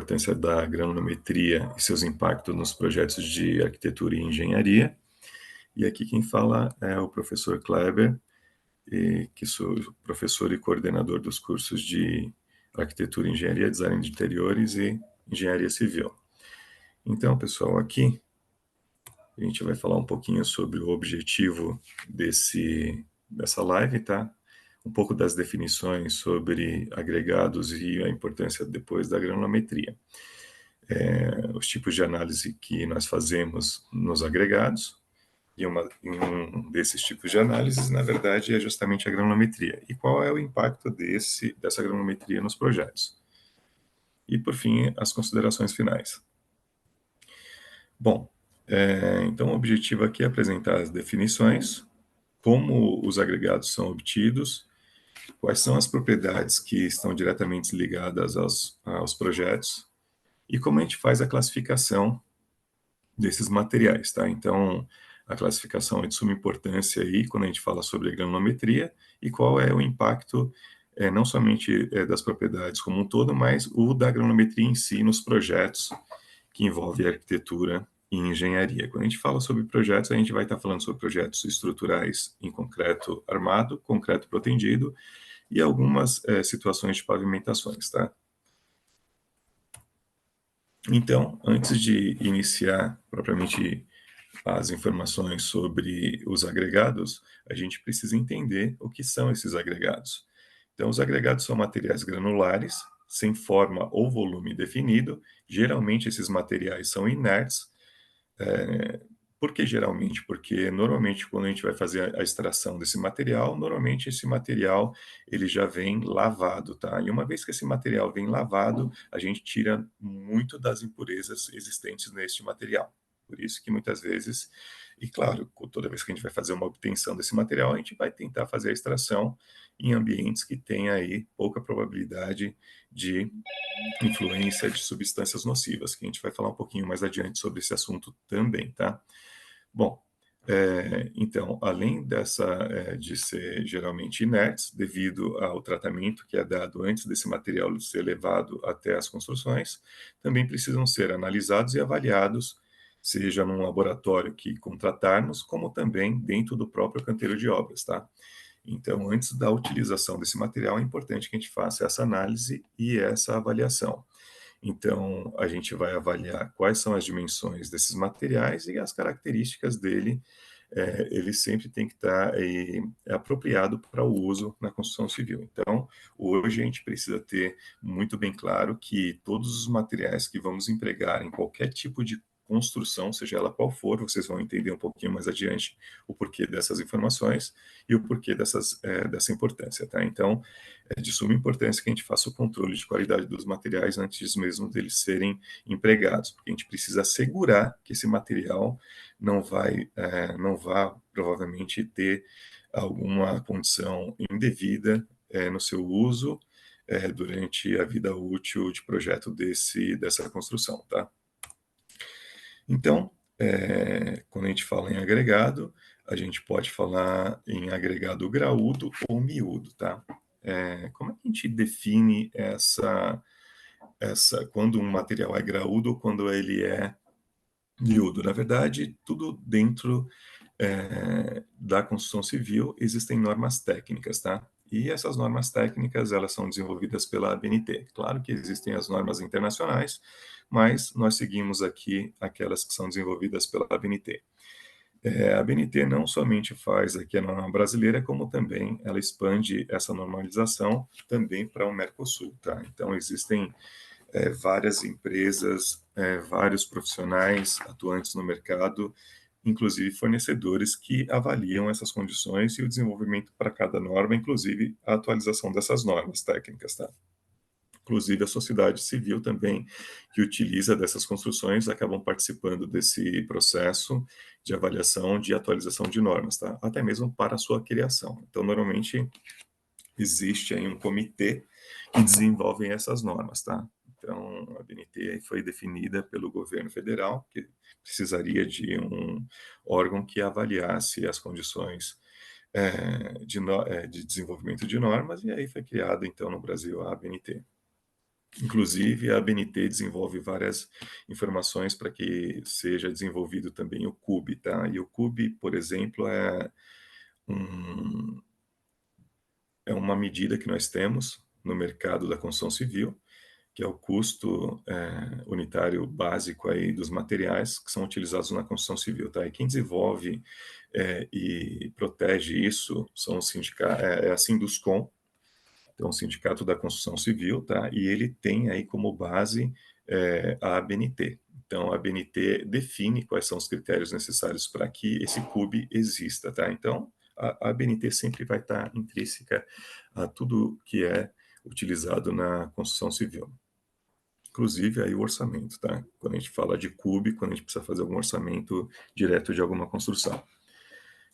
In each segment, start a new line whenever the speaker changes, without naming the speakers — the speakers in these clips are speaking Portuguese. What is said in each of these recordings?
importância da granulometria e seus impactos nos projetos de arquitetura e engenharia. E aqui quem fala é o professor Kleber, que sou professor e coordenador dos cursos de arquitetura, engenharia, design de interiores e engenharia civil. Então, pessoal, aqui a gente vai falar um pouquinho sobre o objetivo dessa live, tá? Um pouco das definições sobre agregados e a importância depois da granulometria. Os tipos de análise que nós fazemos nos agregados, e um desses tipos de análises, na verdade, é justamente a granulometria. E qual é o impacto dessa granulometria nos projetos? E, por fim, as considerações finais. Bom, então o objetivo aqui é apresentar as definições, como os agregados são obtidos, quais são as propriedades que estão diretamente ligadas aos projetos e como a gente faz a classificação desses materiais, tá? Então, a classificação é de suma importância aí quando a gente fala sobre granulometria e qual é o impacto não somente das propriedades como um todo, mas o da granulometria em si nos projetos que envolvem arquitetura e engenharia. Quando a gente fala sobre projetos, a gente vai estar falando sobre projetos estruturais em concreto armado, concreto protendido e algumas situações de pavimentações, tá? Então, antes de iniciar propriamente as informações sobre os agregados, a gente precisa entender o que são esses agregados. Então, os agregados são materiais granulares, sem forma ou volume definido. Geralmente, esses materiais são inertes. Por que geralmente? Porque normalmente quando a gente vai fazer a extração desse material, normalmente esse material ele já vem lavado, tá? E uma vez que esse material vem lavado, a gente tira muito das impurezas existentes neste material. Por isso que muitas vezes, e claro, toda vez que a gente vai fazer uma obtenção desse material, a gente vai tentar fazer a extração em ambientes que têm aí pouca probabilidade de influência de substâncias nocivas, que a gente vai falar um pouquinho mais adiante sobre esse assunto também, tá? Bom, então, além de ser geralmente inertes, devido ao tratamento que é dado antes desse material ser levado até as construções, também precisam ser analisados e avaliados, seja num laboratório que contratarmos, como também dentro do próprio canteiro de obras, tá? Então, antes da utilização desse material, é importante que a gente faça essa análise e essa avaliação. Então, a gente vai avaliar quais são as dimensões desses materiais e as características dele. Ele sempre tem que estar apropriado para o uso na construção civil. Então, hoje a gente precisa ter muito bem claro que todos os materiais que vamos empregar em qualquer tipo de construção, seja ela qual for, vocês vão entender um pouquinho mais adiante o porquê dessas informações e o porquê dessa importância, tá? Então, é de suma importância que a gente faça o controle de qualidade dos materiais antes mesmo deles serem empregados, porque a gente precisa assegurar que esse material não vá provavelmente ter alguma condição indevida no seu uso durante a vida útil de projeto dessa construção, tá? Então, quando a gente fala em agregado, a gente pode falar em agregado graúdo ou miúdo, tá? Como é que a gente define quando um material é graúdo ou quando ele é miúdo? Na verdade, tudo dentro da construção civil existem normas técnicas, tá? E essas normas técnicas, elas são desenvolvidas pela ABNT. Claro que existem as normas internacionais, mas nós seguimos aqui aquelas que são desenvolvidas pela ABNT. A ABNT não somente faz aqui a norma brasileira, como também ela expande essa normalização também para o Mercosul, tá? Então, existem várias empresas, vários profissionais atuantes no mercado, inclusive fornecedores que avaliam essas condições e o desenvolvimento para cada norma, inclusive a atualização dessas normas técnicas, tá? Inclusive a sociedade civil também, que utiliza dessas construções, acabam participando desse processo de avaliação, de atualização de normas, tá? Até mesmo para a sua criação. Então, normalmente, existe aí um comitê que desenvolve essas normas, tá? Então, a BNT foi definida pelo governo federal, que precisaria de um órgão que avaliasse as condições de desenvolvimento de normas, e aí foi criada, então, no Brasil, a ABNT. Inclusive, a ABNT desenvolve várias informações para que seja desenvolvido também o CUB, tá? E o CUB, por exemplo, um é uma medida que nós temos no mercado da construção civil, que é o custo, unitário básico aí dos materiais que são utilizados na construção civil, tá? E quem desenvolve, e protege isso são os é a Sinduscon, então o Sindicato da Construção Civil, tá? E ele tem aí como base, a ABNT. Então a ABNT define quais são os critérios necessários para que esse CUB exista, tá? Então a ABNT sempre vai estar intrínseca a tudo que é utilizado na construção civil. Inclusive aí o orçamento, tá? Quando a gente fala de CUB, quando a gente precisa fazer algum orçamento direto de alguma construção.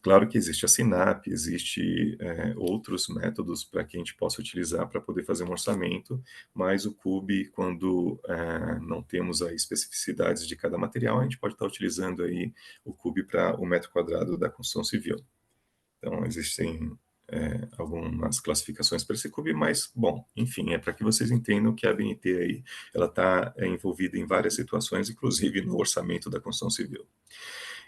Claro que existe a SINAP, existe, outros métodos para que a gente possa utilizar para poder fazer um orçamento, mas o CUB, quando, não temos aí especificidades de cada material, a gente pode estar utilizando aí o CUB para o metro quadrado da construção civil. Então existem, algumas classificações para esse CUB, mas, bom, enfim, é para que vocês entendam que a ABNT aí, ela está, envolvida em várias situações, inclusive no orçamento da construção civil.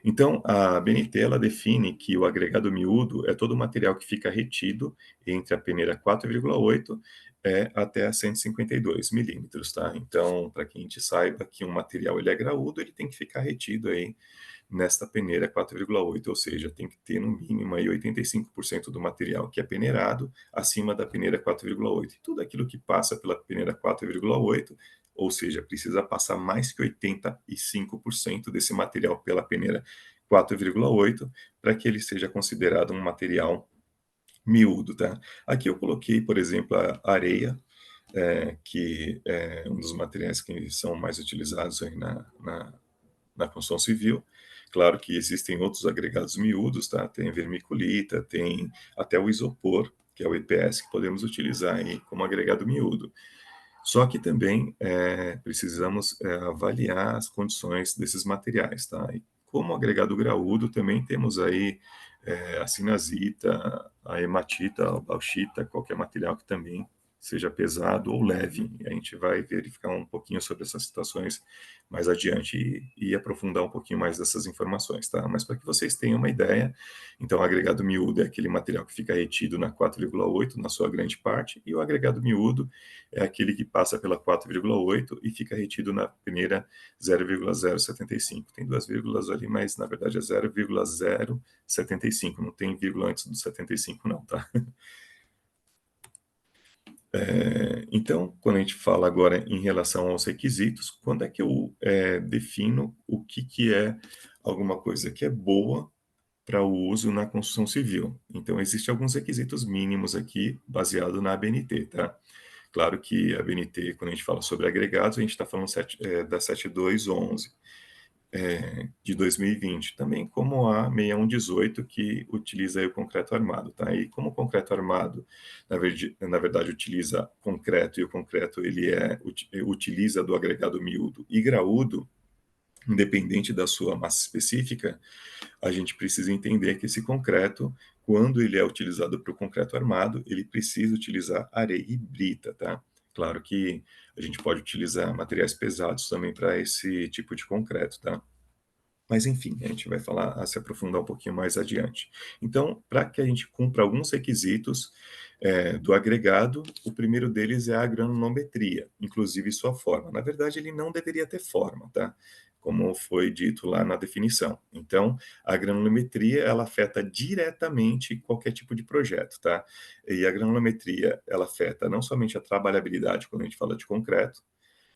Então, a BNT ela define que o agregado miúdo é todo o material que fica retido entre a peneira 4,8 até a 152 milímetros, tá? Então, para que a gente saiba que um material ele é graúdo, ele tem que ficar retido aí nesta peneira 4,8, ou seja, tem que ter no mínimo aí 85% do material que é peneirado acima da peneira 4,8. E tudo aquilo que passa pela peneira 4,8, ou seja, precisa passar mais que 85% desse material pela peneira 4,8 para que ele seja considerado um material miúdo, tá? Aqui eu coloquei, por exemplo, a areia, que é um dos materiais que são mais utilizados aí na construção civil. Claro que existem outros agregados miúdos, tá? Tem a vermiculita, tem até o isopor, que é o EPS, que podemos utilizar aí como agregado miúdo. Só que também precisamos avaliar as condições desses materiais, tá? E como agregado graúdo, também temos aí a sinazita, a hematita, a bauxita, qualquer material que também seja pesado ou leve. E a gente vai verificar um pouquinho sobre essas situações mais adiante e aprofundar um pouquinho mais dessas informações, tá? Mas para que vocês tenham uma ideia, então o agregado miúdo é aquele material que fica retido na 4,8 na sua grande parte, e o agregado miúdo é aquele que passa pela 4,8 e fica retido na peneira 0,075. Tem duas vírgulas ali, mas na verdade é 0,075, não tem vírgula antes do 75 não, tá? Então, quando a gente fala agora em relação aos requisitos, quando é que eu defino o que, que é alguma coisa que é boa para o uso na construção civil? Então, existem alguns requisitos mínimos aqui, baseado na ABNT, tá? Claro que a ABNT, quando a gente fala sobre agregados, a gente está falando da 7211 de 2020, também como a 6118 que utiliza aí o concreto armado, tá? E como o concreto armado, na verdade, utiliza concreto, e o concreto ele utiliza do agregado miúdo e graúdo, independente da sua massa específica, a gente precisa entender que esse concreto, quando ele é utilizado para o concreto armado, ele precisa utilizar areia e brita, tá? Claro que a gente pode utilizar materiais pesados também para esse tipo de concreto, tá? Mas enfim, a gente vai falar, se aprofundar um pouquinho mais adiante. Então, para que a gente cumpra alguns requisitos do agregado, o primeiro deles é a granulometria, inclusive sua forma. Na verdade, ele não deveria ter forma, tá? Como foi dito lá na definição. Então, a granulometria, ela afeta diretamente qualquer tipo de projeto, tá? E a granulometria, ela afeta não somente a trabalhabilidade, quando a gente fala de concreto,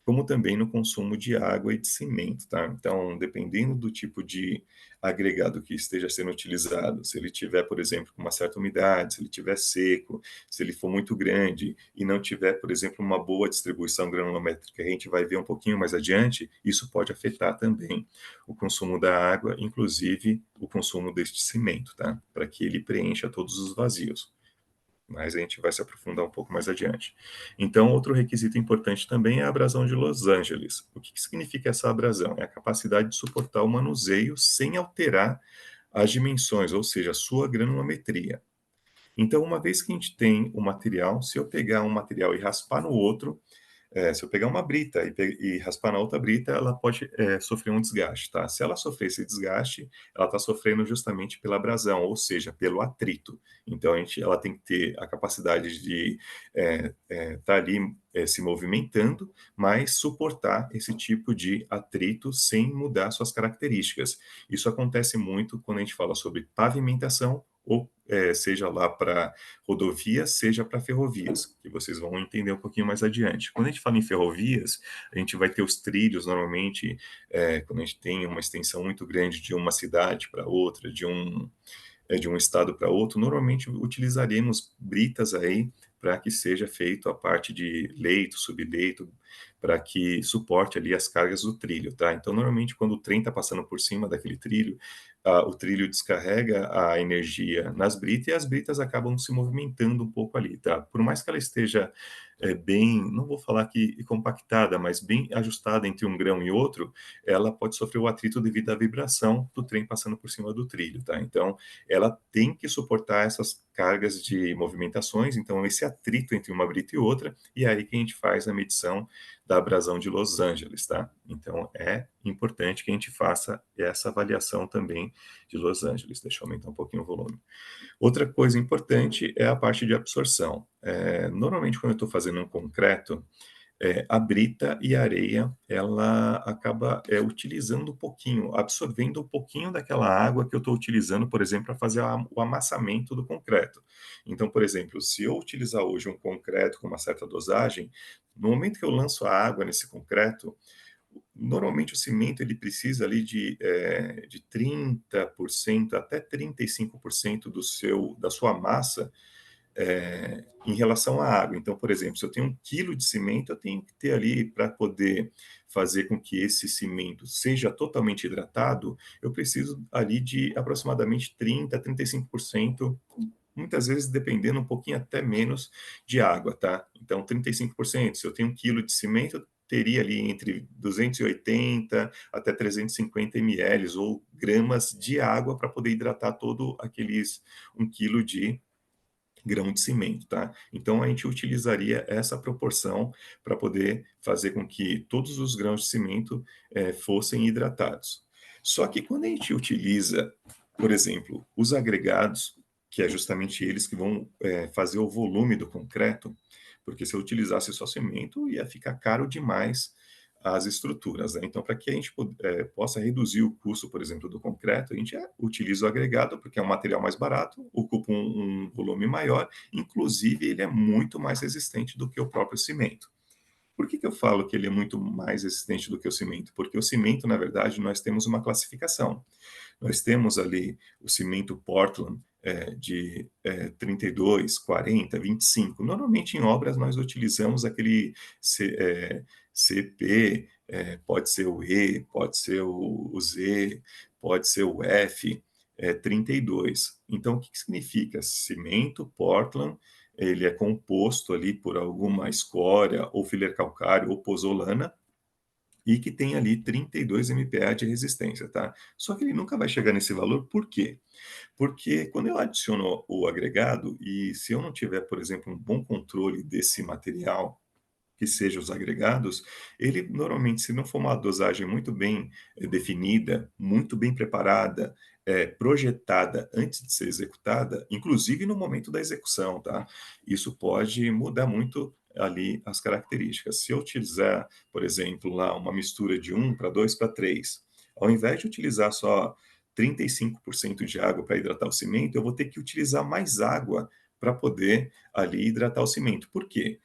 como também no consumo de água e de cimento, tá? Então, dependendo do tipo de agregado que esteja sendo utilizado, se ele tiver, por exemplo, com uma certa umidade, se ele tiver seco, se ele for muito grande e não tiver, por exemplo, uma boa distribuição granulométrica, a gente vai ver um pouquinho mais adiante, isso pode afetar também o consumo da água, inclusive o consumo deste cimento, tá? Para que ele preencha todos os vazios, mas a gente vai se aprofundar um pouco mais adiante. Então, outro requisito importante também é a abrasão de Los Angeles. O que significa essa abrasão? É a capacidade de suportar o manuseio sem alterar as dimensões, ou seja, a sua granulometria. Então, uma vez que a gente tem o material, se eu pegar um material e raspar no outro, Se eu pegar uma brita e raspar na outra brita, ela pode, sofrer um desgaste, tá. Se ela sofrer esse desgaste, ela está sofrendo justamente pela abrasão, ou seja, pelo atrito. Então ela tem que ter a capacidade de, estar ali, se movimentando, mas suportar esse tipo de atrito sem mudar suas características. Isso acontece muito quando a gente fala sobre pavimentação ou, seja lá para rodovias, seja para ferrovias, que vocês vão entender um pouquinho mais adiante. Quando a gente fala em ferrovias, a gente vai ter os trilhos normalmente, quando a gente tem uma extensão muito grande de uma cidade para outra, de um estado para outro, normalmente utilizaremos britas aí para que seja feito a parte de leito, subleito, para que suporte ali as cargas do trilho, tá? Então, normalmente, quando o trem está passando por cima daquele trilho, o trilho descarrega a energia nas britas e as britas acabam se movimentando um pouco ali, tá? Por mais que ela esteja bem, não vou falar que compactada, mas bem ajustada entre um grão e outro, ela pode sofrer o atrito devido à vibração do trem passando por cima do trilho, tá? Então, ela tem que suportar essas cargas de movimentações, então esse atrito entre uma brita e outra, e é aí que a gente faz a medição da abrasão de Los Angeles, tá? Então é importante que a gente faça essa avaliação também de Los Angeles. Deixa eu aumentar um pouquinho o volume. Outra coisa importante é a parte de absorção. Normalmente quando eu estou fazendo um concreto, a brita e a areia, ela acaba, utilizando um pouquinho, absorvendo um pouquinho daquela água que eu estou utilizando, por exemplo, para fazer o amassamento do concreto. Então, por exemplo, se eu utilizar hoje um concreto com uma certa dosagem, no momento que eu lanço a água nesse concreto, normalmente o cimento ele precisa ali de 30% até 35% da sua massa em relação à água. Então, por exemplo, se eu tenho 1 quilo de cimento, eu tenho que ter ali para poder fazer com que esse cimento seja totalmente hidratado, eu preciso ali de aproximadamente 30 a 35%, muitas vezes dependendo um pouquinho até menos de água, tá? Então 35%, se eu tenho 1 quilo de cimento, eu teria ali entre 280 até 350 ml ou gramas de água para poder hidratar todo aqueles 1 quilo de grão de cimento, tá? Então a gente utilizaria essa proporção para poder fazer com que todos os grãos de cimento fossem hidratados. Só que quando a gente utiliza, por exemplo, os agregados, que é justamente eles que vão fazer o volume do concreto, porque se eu utilizasse só cimento ia ficar caro demais as estruturas, né? Então, para que a gente possa reduzir o custo, por exemplo, do concreto, a gente utiliza o agregado, porque é um material mais barato, ocupa um volume maior, inclusive ele é muito mais resistente do que o próprio cimento. Por que que eu falo que ele é muito mais resistente do que o cimento? Porque o cimento, na verdade, nós temos uma classificação. Nós temos ali o cimento Portland, de 32, 40, 25. Normalmente em obras nós utilizamos aquele CP, pode ser o E, pode ser o Z, pode ser o F, 32. Então o que que significa? Cimento Portland, ele é composto ali por alguma escória, ou filler calcário, ou pozolana, e que tem ali 32 MPa de resistência, tá? Só que ele nunca vai chegar nesse valor, por quê? Porque quando eu adiciono o agregado e se eu não tiver, por exemplo, um bom controle desse material, que seja os agregados, ele normalmente, se não for uma dosagem muito bem definida, muito bem preparada, projetada antes de ser executada, inclusive no momento da execução, tá? Isso pode mudar muito ali as características. Se eu utilizar, por exemplo, lá uma mistura de 1:2:3, ao invés de utilizar só 35% de água para hidratar o cimento, eu vou ter que utilizar mais água para poder ali hidratar o cimento. Por quê?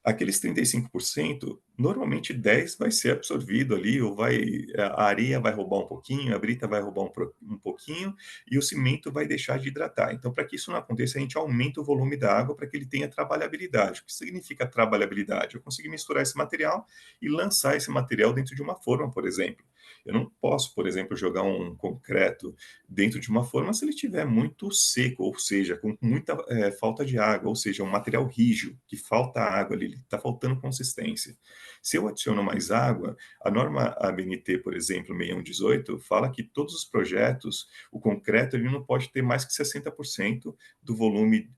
Aqueles 35%, normalmente 10 vai ser absorvido ali, ou a areia vai roubar um pouquinho, a brita vai roubar um pouquinho, e o cimento vai deixar de hidratar. Então, para que isso não aconteça, a gente aumenta o volume da água para que ele tenha trabalhabilidade. O que significa trabalhabilidade? Eu conseguir misturar esse material e lançar esse material dentro de uma forma, por exemplo. Eu não posso, por exemplo, jogar um concreto dentro de uma forma se ele estiver muito seco, ou seja, com muita falta de água, ou seja, um material rígido, que falta água ali, está faltando consistência. Se eu adiciono mais água, a norma ABNT, por exemplo, 6118, fala que todos os projetos, o concreto ele não pode ter mais que 60% do volume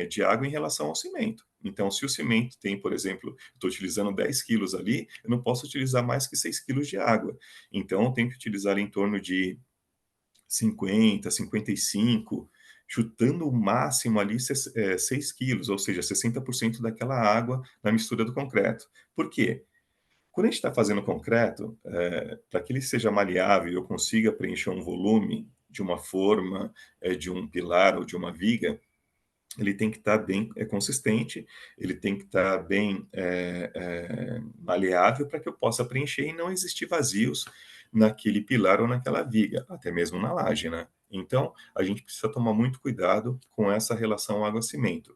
de água em relação ao cimento. Então, se o cimento tem, por exemplo, estou utilizando 10 quilos ali, eu não posso utilizar mais que 6 quilos de água. Então, eu tenho que utilizar em torno de 50, 55, chutando o máximo ali 6 quilos, ou seja, 60% daquela água na mistura do concreto. Por quê? Quando a gente está fazendo concreto, para que ele seja maleável e eu consiga preencher um volume de uma forma, de um pilar ou de uma viga, ele tem que estar bem consistente, ele tem que estar bem maleável para que eu possa preencher e não existir vazios naquele pilar ou naquela viga, até mesmo na laje, né? Então, a gente precisa tomar muito cuidado com essa relação água-cimento.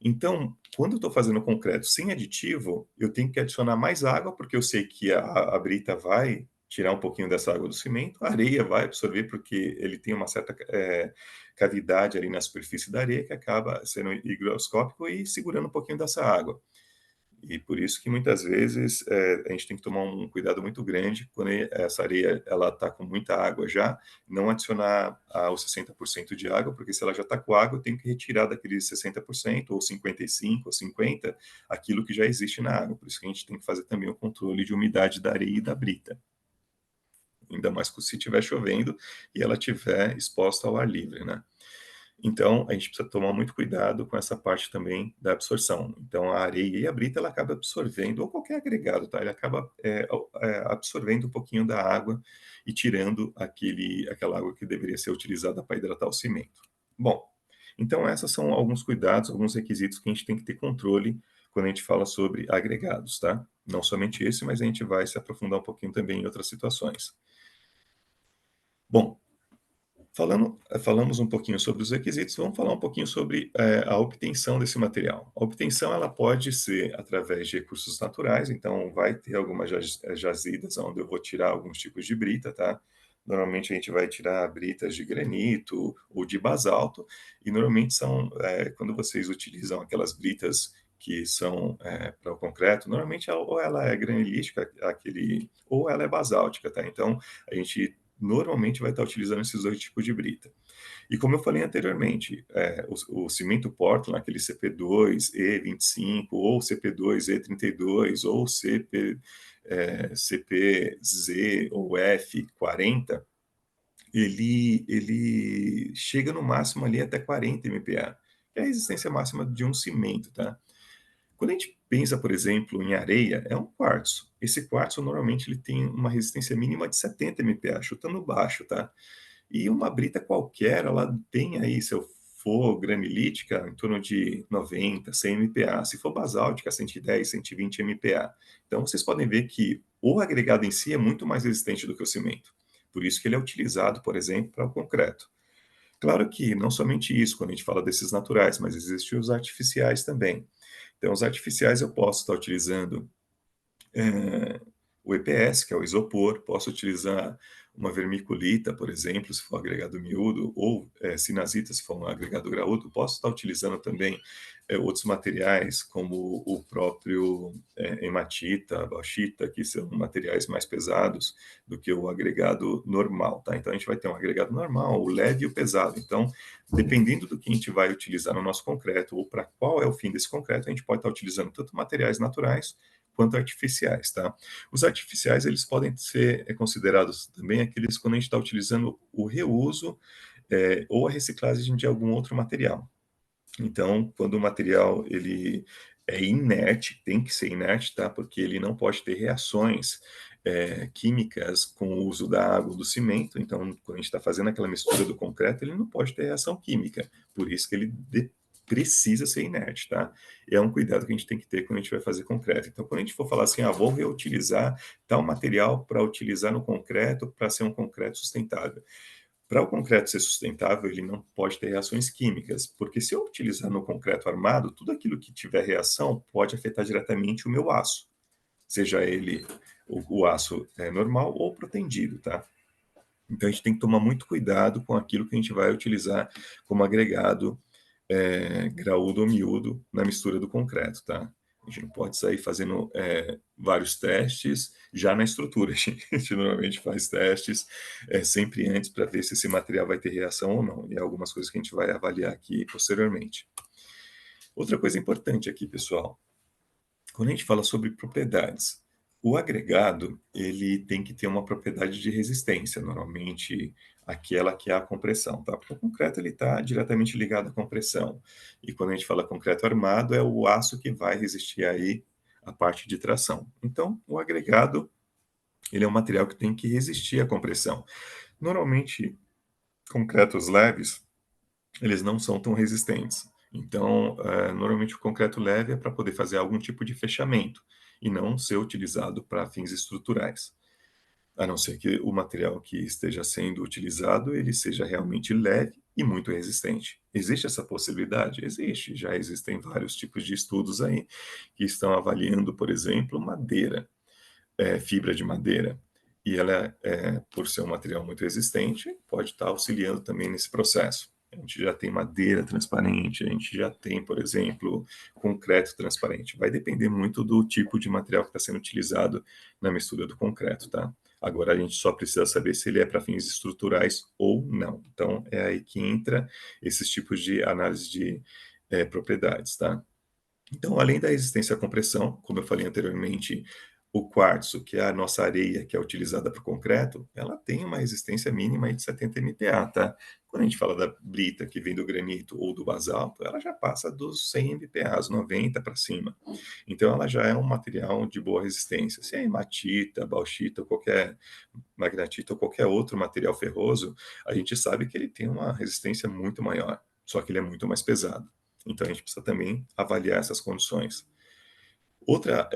Então, quando eu estou fazendo concreto sem aditivo, eu tenho que adicionar mais água, porque eu sei que a brita vai tirar um pouquinho dessa água do cimento, a areia vai absorver, porque ele tem uma certa cavidade ali na superfície da areia que acaba sendo higroscópico e segurando um pouquinho dessa água. E por isso que muitas vezes a gente tem que tomar um cuidado muito grande quando essa areia ela está com muita água já, não adicionar os 60% de água, porque se ela já está com água, eu tenho que retirar daqueles 60% ou 55% ou 50% aquilo que já existe na água. Por isso que a gente tem que fazer também o controle de umidade da areia e da brita. Ainda mais se estiver chovendo e ela estiver exposta ao ar livre, né? Então, a gente precisa tomar muito cuidado com essa parte também da absorção. Então, a areia e a brita, ela acaba absorvendo, ou qualquer agregado, tá? Ele acaba absorvendo um pouquinho da água e tirando aquela água que deveria ser utilizada para hidratar o cimento. Bom, então esses são alguns cuidados, alguns requisitos que a gente tem que ter controle quando a gente fala sobre agregados, tá? Não somente esse, mas a gente vai se aprofundar um pouquinho também em outras situações. Bom, falamos um pouquinho sobre os requisitos, vamos falar um pouquinho sobre a obtenção desse material. A obtenção ela pode ser através de recursos naturais, então vai ter algumas jazidas onde eu vou tirar alguns tipos de brita, tá? Normalmente a gente vai tirar britas de granito ou de basalto, e normalmente são, quando vocês utilizam aquelas britas que são para o concreto, normalmente ou ela é granilítica, ou ela é basáltica, tá? Então a gente normalmente vai estar utilizando esses dois tipos de brita. E como eu falei anteriormente, o cimento Portland, aquele CP2E25, ou CP2E32, ou CPZ ou F40, ele chega no máximo ali até 40 MPa, que é a resistência máxima de um cimento, tá? Quando a gente pensa, por exemplo, em areia, é um quartzo. Esse quartzo normalmente ele tem uma resistência mínima de 70 MPa, chutando baixo, tá? E uma brita qualquer, ela tem aí, se eu for granilítica, em torno de 90, 100 MPa. Se for basáltica, 110, 120 MPa. Então vocês podem ver que o agregado em si é muito mais resistente do que o cimento. Por isso que ele é utilizado, por exemplo, para o concreto. Claro que não somente isso, quando a gente fala desses naturais, mas existem os artificiais também. Então, os artificiais eu posso estar utilizando eh, o EPS, que é o isopor, posso utilizar uma vermiculita, por exemplo, se for agregado miúdo, ou sinazita, se for um agregado graúdo. Posso estar utilizando também outros materiais, como o próprio hematita, bauxita, que são materiais mais pesados do que o agregado normal, tá? Então, a gente vai ter um agregado normal, o leve e o pesado. Então, dependendo do que a gente vai utilizar no nosso concreto, ou para qual é o fim desse concreto, a gente pode estar utilizando tanto materiais naturais quanto artificiais, tá? Os artificiais, eles podem ser considerados também aqueles quando a gente está utilizando o reuso ou a reciclagem de algum outro material. Então, quando o material ele é inerte, tem que ser inerte, tá? Porque ele não pode ter reações químicas com o uso da água ou do cimento. Então, quando a gente está fazendo aquela mistura do concreto, ele não pode ter reação química. Por isso que ele precisa ser inerte, tá? E é um cuidado que a gente tem que ter quando a gente vai fazer concreto. Então, quando a gente for falar assim, vou reutilizar tal material para utilizar no concreto para ser um concreto sustentável. Para o concreto ser sustentável, ele não pode ter reações químicas, porque se eu utilizar no concreto armado, tudo aquilo que tiver reação pode afetar diretamente o meu aço, seja ele o aço normal ou protendido, tá? Então a gente tem que tomar muito cuidado com aquilo que a gente vai utilizar como agregado graúdo ou miúdo na mistura do concreto, tá? A gente não pode sair fazendo vários testes já na estrutura. A gente normalmente faz testes sempre antes para ver se esse material vai ter reação ou não. E é algumas coisas que a gente vai avaliar aqui posteriormente. Outra coisa importante aqui, pessoal, quando a gente fala sobre propriedades, o agregado, ele tem que ter uma propriedade de resistência, normalmente aquela que é a compressão, tá? Porque o concreto ele está diretamente ligado à compressão. E quando a gente fala concreto armado, é o aço que vai resistir aí à parte de tração. Então, o agregado, ele é um material que tem que resistir à compressão. Normalmente, concretos leves, eles não são tão resistentes. Então, normalmente o concreto leve é para poder fazer algum tipo de fechamento e não ser utilizado para fins estruturais. A não ser que o material que esteja sendo utilizado ele seja realmente leve e muito resistente. Existe essa possibilidade? Existe. Já existem vários tipos de estudos aí que estão avaliando, por exemplo, madeira, fibra de madeira. E ela, por ser um material muito resistente, pode estar auxiliando também nesse processo. A gente já tem madeira transparente, a gente já tem, por exemplo, concreto transparente. Vai depender muito do tipo de material que está sendo utilizado na mistura do concreto, tá? Agora a gente só precisa saber se ele é para fins estruturais ou não. Então é aí que entra esses tipos de análise de propriedades, tá? Então, além da resistência à compressão, como eu falei anteriormente, o quartzo, que é a nossa areia que é utilizada para o concreto, ela tem uma resistência mínima aí de 70 MPa, tá? Quando a gente fala da brita, que vem do granito ou do basalto, ela já passa dos 100 MPa, 90 para cima. Então, ela já é um material de boa resistência. Se é hematita, bauxita, qualquer magnetita ou qualquer outro material ferroso, a gente sabe que ele tem uma resistência muito maior, só que ele é muito mais pesado. Então a gente precisa também avaliar essas condições. Outra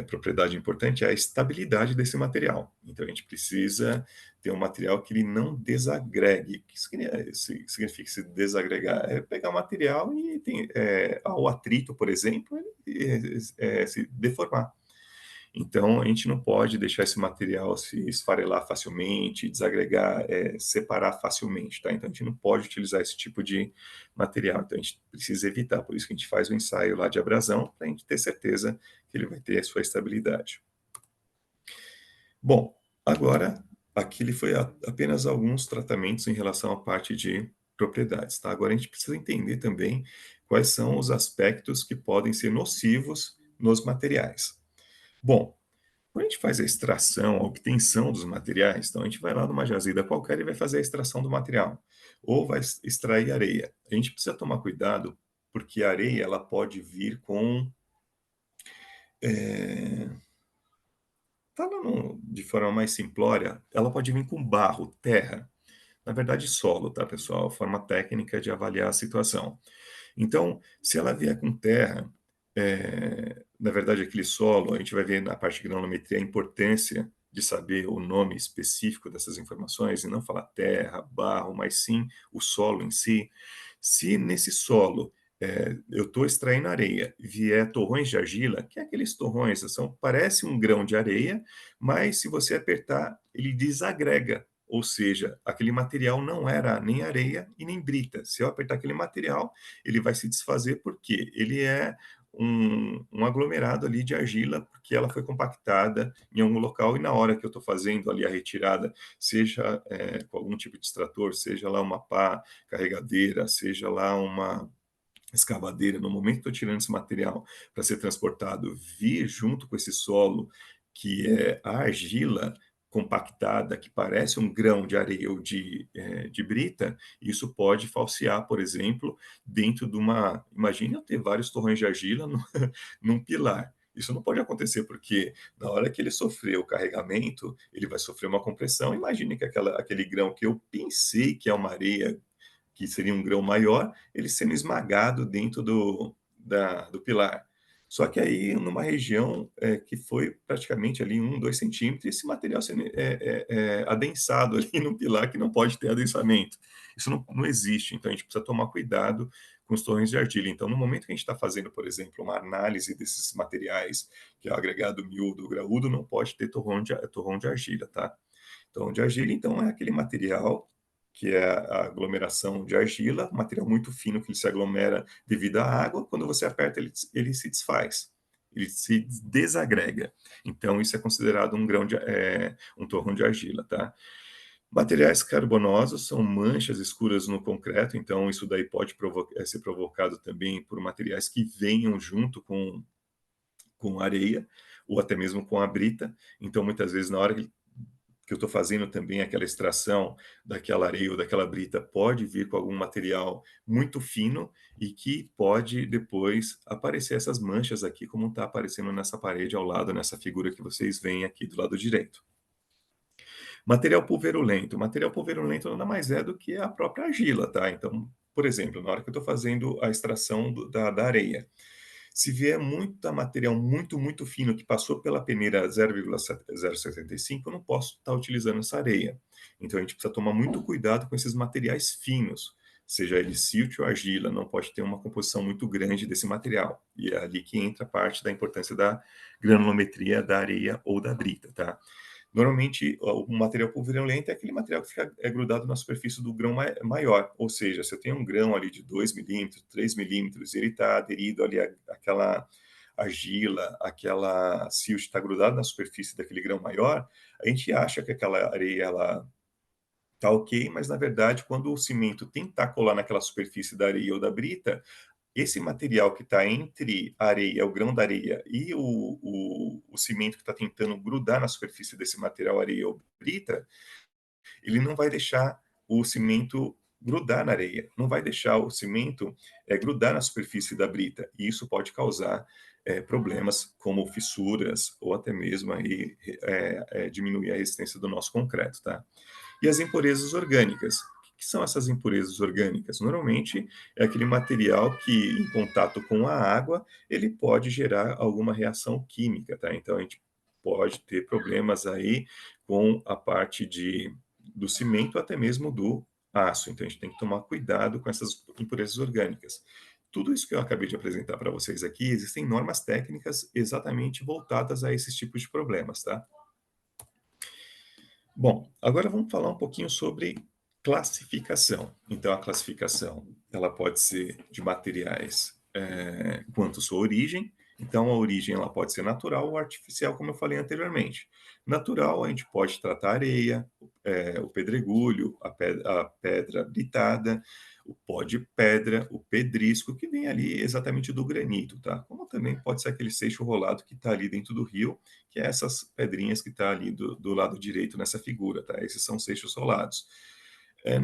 propriedade importante é a estabilidade desse material. Então a gente precisa ter um material que ele não desagregue. O que significa se desagregar? É pegar o material e ao atrito, por exemplo, ele, se deformar. Então, a gente não pode deixar esse material se esfarelar facilmente, desagregar, separar facilmente, tá? Então, a gente não pode utilizar esse tipo de material. Então, a gente precisa evitar. Por isso que a gente faz o ensaio lá de abrasão, para a gente ter certeza que ele vai ter a sua estabilidade. Bom, agora, aquele foi apenas alguns tratamentos em relação à parte de propriedades, tá? Agora, a gente precisa entender também quais são os aspectos que podem ser nocivos nos materiais. Bom, quando a gente faz a extração, a obtenção dos materiais, então a gente vai lá numa jazida qualquer e vai fazer a extração do material, ou vai extrair areia. A gente precisa tomar cuidado, porque a areia ela pode vir com, falando de forma mais simplória, ela pode vir com barro, terra, na verdade solo, tá, pessoal? A forma técnica de avaliar a situação. Então, se ela vier com terra, na verdade, aquele solo, a gente vai ver na parte de granulometria a importância de saber o nome específico dessas informações e não falar terra, barro, mas sim o solo em si. Se nesse solo eu estou extraindo areia, vier torrões de argila, que é aqueles torrões, parece um grão de areia, mas se você apertar, ele desagrega. Ou seja, aquele material não era nem areia e nem brita. Se eu apertar aquele material, ele vai se desfazer porque ele é um aglomerado ali de argila, porque ela foi compactada em algum local e na hora que eu estou fazendo ali a retirada, seja com algum tipo de extrator, seja lá uma pá carregadeira, seja lá uma escavadeira, no momento que estou tirando esse material para ser transportado, vir junto com esse solo, que é a argila compactada, que parece um grão de areia ou de brita, isso pode falsear, por exemplo, dentro de uma... Imagine eu ter vários torrões de argila num pilar. Isso não pode acontecer porque na hora que ele sofrer o carregamento, ele vai sofrer uma compressão. Imagine que aquele grão que eu pensei que é uma areia que seria um grão maior, ele sendo esmagado dentro do pilar. Só que aí, numa região que foi praticamente ali 1, 2 centímetros, esse material sendo adensado ali no pilar, que não pode ter adensamento. Isso não existe, então a gente precisa tomar cuidado com os torrões de argila. Então, no momento que a gente está fazendo, por exemplo, uma análise desses materiais, que é o agregado miúdo, graúdo, não pode ter torrão de argila, tá? Torrão de argila, então, é aquele material que é a aglomeração de argila, material muito fino que ele se aglomera devido à água, quando você aperta ele se desfaz, ele se desagrega. Então isso é considerado um torrão de argila, tá? Materiais carbonosos são manchas escuras no concreto, então isso daí pode ser provocado também por materiais que venham junto com areia ou até mesmo com a brita. Então, muitas vezes, na hora que eu estou fazendo também aquela extração daquela areia ou daquela brita, pode vir com algum material muito fino e que pode depois aparecer essas manchas aqui, como está aparecendo nessa parede ao lado, nessa figura que vocês veem aqui do lado direito. Material pulverulento. Material pulverulento nada mais é do que a própria argila, tá? Então, por exemplo, na hora que eu estou fazendo a extração da areia, se vier muito material muito fino que passou pela peneira 0,075, eu não posso estar utilizando essa areia. Então a gente precisa tomar muito cuidado com esses materiais finos, seja ele silt ou argila, não pode ter uma composição muito grande desse material. E é ali que entra a parte da importância da granulometria da areia ou da brita, tá? Normalmente, o material pulverulento é aquele material que fica grudado na superfície do grão maior, ou seja, se eu tenho um grão ali de 2 milímetros, 3 milímetros, ele está aderido ali àquela argila, aquela silt está grudado na superfície daquele grão maior, a gente acha que aquela areia ela tá ok, mas na verdade, quando o cimento tentar colar naquela superfície da areia ou da brita, esse material que está entre a areia, o grão da areia e o cimento que está tentando grudar na superfície desse material areia ou brita, ele não vai deixar o cimento grudar na areia, não vai deixar o cimento grudar na superfície da brita. E isso pode causar problemas como fissuras ou até mesmo aí, diminuir a resistência do nosso concreto, tá? E as impurezas orgânicas. O que são essas impurezas orgânicas? Normalmente é aquele material que, em contato com a água, ele pode gerar alguma reação química, tá? Então a gente pode ter problemas aí com a parte do cimento, até mesmo do aço. Então a gente tem que tomar cuidado com essas impurezas orgânicas. Tudo isso que eu acabei de apresentar para vocês aqui, existem normas técnicas exatamente voltadas a esses tipos de problemas, tá? Bom, agora vamos falar um pouquinho sobre classificação. Então, a classificação, ela pode ser de materiais, quanto sua origem. Então, a origem ela pode ser natural ou artificial, como eu falei anteriormente. Natural, a gente pode tratar a areia, o pedregulho, a pedra britada, o pó de pedra, o pedrisco, que vem ali exatamente do granito, tá? Como também pode ser aquele seixo rolado que está ali dentro do rio, que é essas pedrinhas que está ali do lado direito nessa figura, tá? Esses são seixos solados.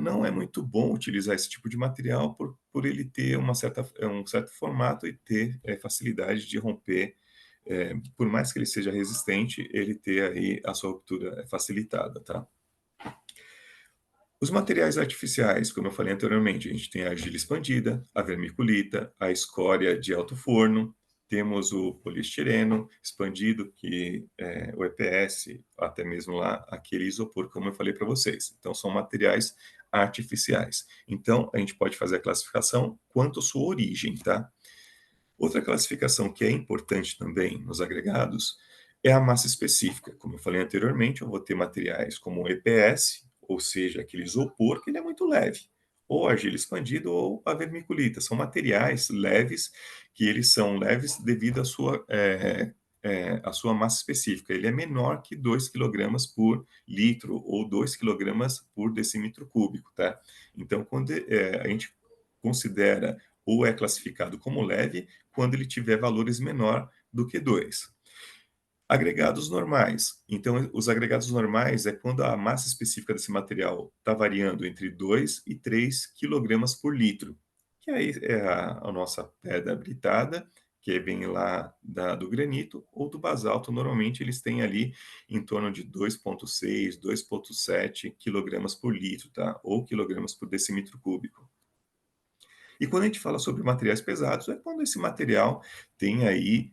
Não é muito bom utilizar esse tipo de material por ele ter um certo formato e ter facilidade de romper, por mais que ele seja resistente, ele ter aí a sua ruptura facilitada, tá? Os materiais artificiais, como eu falei anteriormente, a gente tem a argila expandida, a vermiculita, a escória de alto forno, temos o poliestireno expandido, que é o EPS, até mesmo lá aquele isopor, como eu falei para vocês. Então, são materiais artificiais. Então, a gente pode fazer a classificação quanto à sua origem, tá? Outra classificação que é importante também nos agregados é a massa específica. Como eu falei anteriormente, eu vou ter materiais como o EPS, ou seja, aquele isopor que ele é muito leve, ou argila expandida ou a vermiculita. São materiais leves que eles são leves devido à sua massa específica. Ele é menor que 2 quilogramas por litro ou 2 quilogramas por decímetro cúbico, tá? Então, quando a gente considera ou é classificado como leve quando ele tiver valores menor do que 2. Agregados normais. Então, os agregados normais é quando a massa específica desse material está variando entre 2 e 3 quilogramas por litro, que aí é a nossa pedra britada, que vem lá do granito, ou do basalto. Normalmente, eles têm ali em torno de 2,6, 2,7 quilogramas por litro, tá? Ou quilogramas por decímetro cúbico. E quando a gente fala sobre materiais pesados, é quando esse material tem aí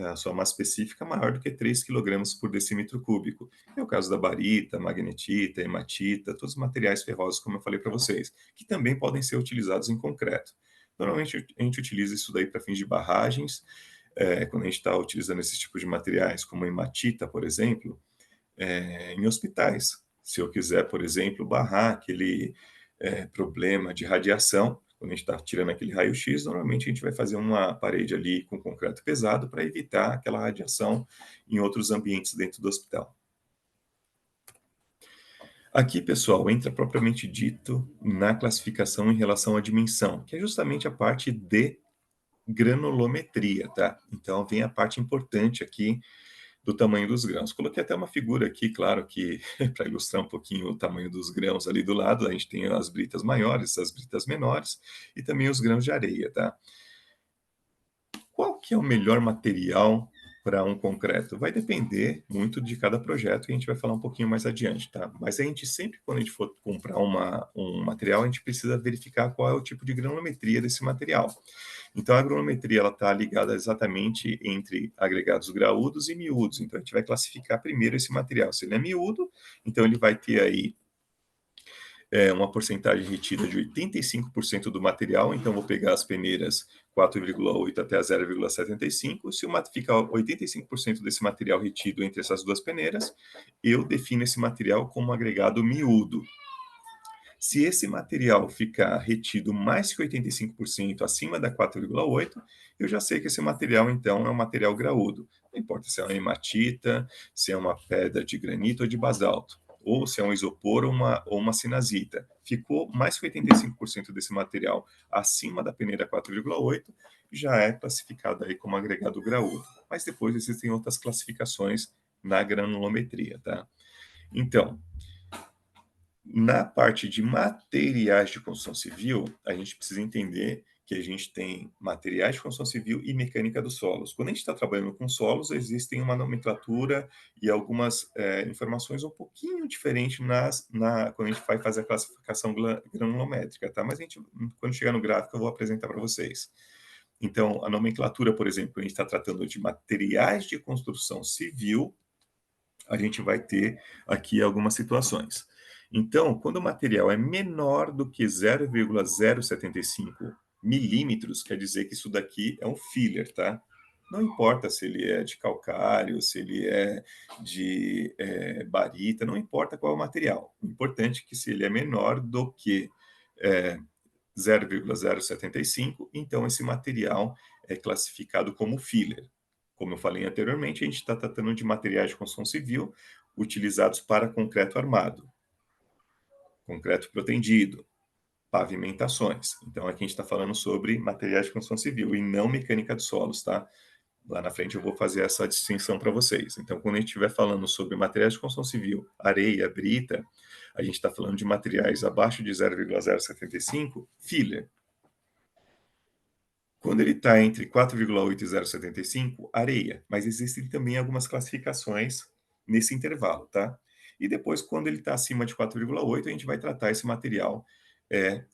a sua massa específica maior do que 3 quilogramas por decímetro cúbico. É o caso da barita, magnetita, hematita, todos os materiais ferrosos, como eu falei para vocês, que também podem ser utilizados em concreto. Normalmente a gente utiliza isso daí para fins de barragens, quando a gente está utilizando esses tipos de materiais, como hematita, por exemplo, em hospitais. Se eu quiser, por exemplo, barrar aquele problema de radiação, quando a gente está tirando aquele raio-x, normalmente a gente vai fazer uma parede ali com concreto pesado para evitar aquela radiação em outros ambientes dentro do hospital. Aqui, pessoal, entra propriamente dito na classificação em relação à dimensão, que é justamente a parte de granulometria, tá? Então, vem a parte importante aqui do tamanho dos grãos. Coloquei até uma figura aqui, claro que para ilustrar um pouquinho o tamanho dos grãos ali do lado, a gente tem as britas maiores, as britas menores e também os grãos de areia, tá? Qual que é o melhor material para um concreto? Vai depender muito de cada projeto e a gente vai falar um pouquinho mais adiante, tá? Mas a gente sempre, quando a gente for comprar um material, a gente precisa verificar qual é o tipo de granulometria desse material. Então, a granulometria ela está ligada exatamente entre agregados graúdos e miúdos. Então, a gente vai classificar primeiro esse material. Se ele é miúdo, então ele vai ter aí uma porcentagem retida de 85% do material, então vou pegar as peneiras 4,8 até a 0,75. Se ficar 85% desse material retido entre essas duas peneiras, eu defino esse material como agregado miúdo. Se esse material ficar retido mais que 85% acima da 4,8, eu já sei que esse material, então, é um material graúdo. Não importa se é uma hematita, se é uma pedra de granito ou de basalto, ou se é um isopor ou uma sinazita. Ficou mais que 85% desse material acima da peneira 4,8, já é classificado aí como agregado graúdo. Mas depois existem outras classificações na granulometria, tá? Então, na parte de materiais de construção civil, a gente precisa entender que a gente tem materiais de construção civil e mecânica dos solos. Quando a gente está trabalhando com solos, existem uma nomenclatura e algumas informações um pouquinho diferentes quando a gente vai fazer a classificação granulométrica, tá? Mas quando chegar no gráfico, eu vou apresentar para vocês. Então, a nomenclatura, por exemplo, a gente está tratando de materiais de construção civil, a gente vai ter aqui algumas situações. Então, quando o material é menor do que 0,075 milímetros, quer dizer que isso daqui é um filler, tá? Não importa se ele é de calcário, se ele é de barita, não importa qual é o material. O importante é que se ele é menor do que 0,075, então esse material é classificado como filler. Como eu falei anteriormente, a gente está tratando de materiais de construção civil utilizados para concreto armado, concreto protendido, pavimentações. Então, aqui a gente está falando sobre materiais de construção civil e não mecânica de solos, tá? Lá na frente eu vou fazer essa distinção para vocês. Então, quando a gente estiver falando sobre materiais de construção civil, areia, brita, a gente está falando de materiais abaixo de 0,075, filler. Quando ele está entre 4,8 e 0,75, areia. Mas existem também algumas classificações nesse intervalo, tá? E depois, quando ele está acima de 4,8, a gente vai tratar esse material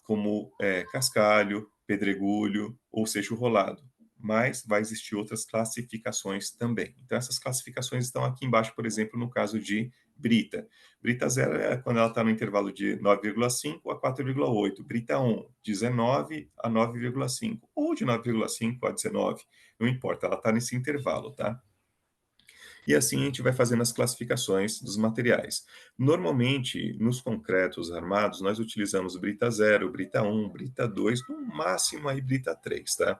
como cascalho, pedregulho ou seixo rolado. Mas vai existir outras classificações também. Então, essas classificações estão aqui embaixo, por exemplo, no caso de brita. Brita 0 é quando ela está no intervalo de 9,5 a 4,8. Brita 1, 19 a 9,5. Ou de 9,5 a 19. Não importa, ela está nesse intervalo, tá? E assim a gente vai fazendo as classificações dos materiais. Normalmente, nos concretos armados, nós utilizamos brita 0, brita 1, brita 2, no máximo aí brita 3, tá?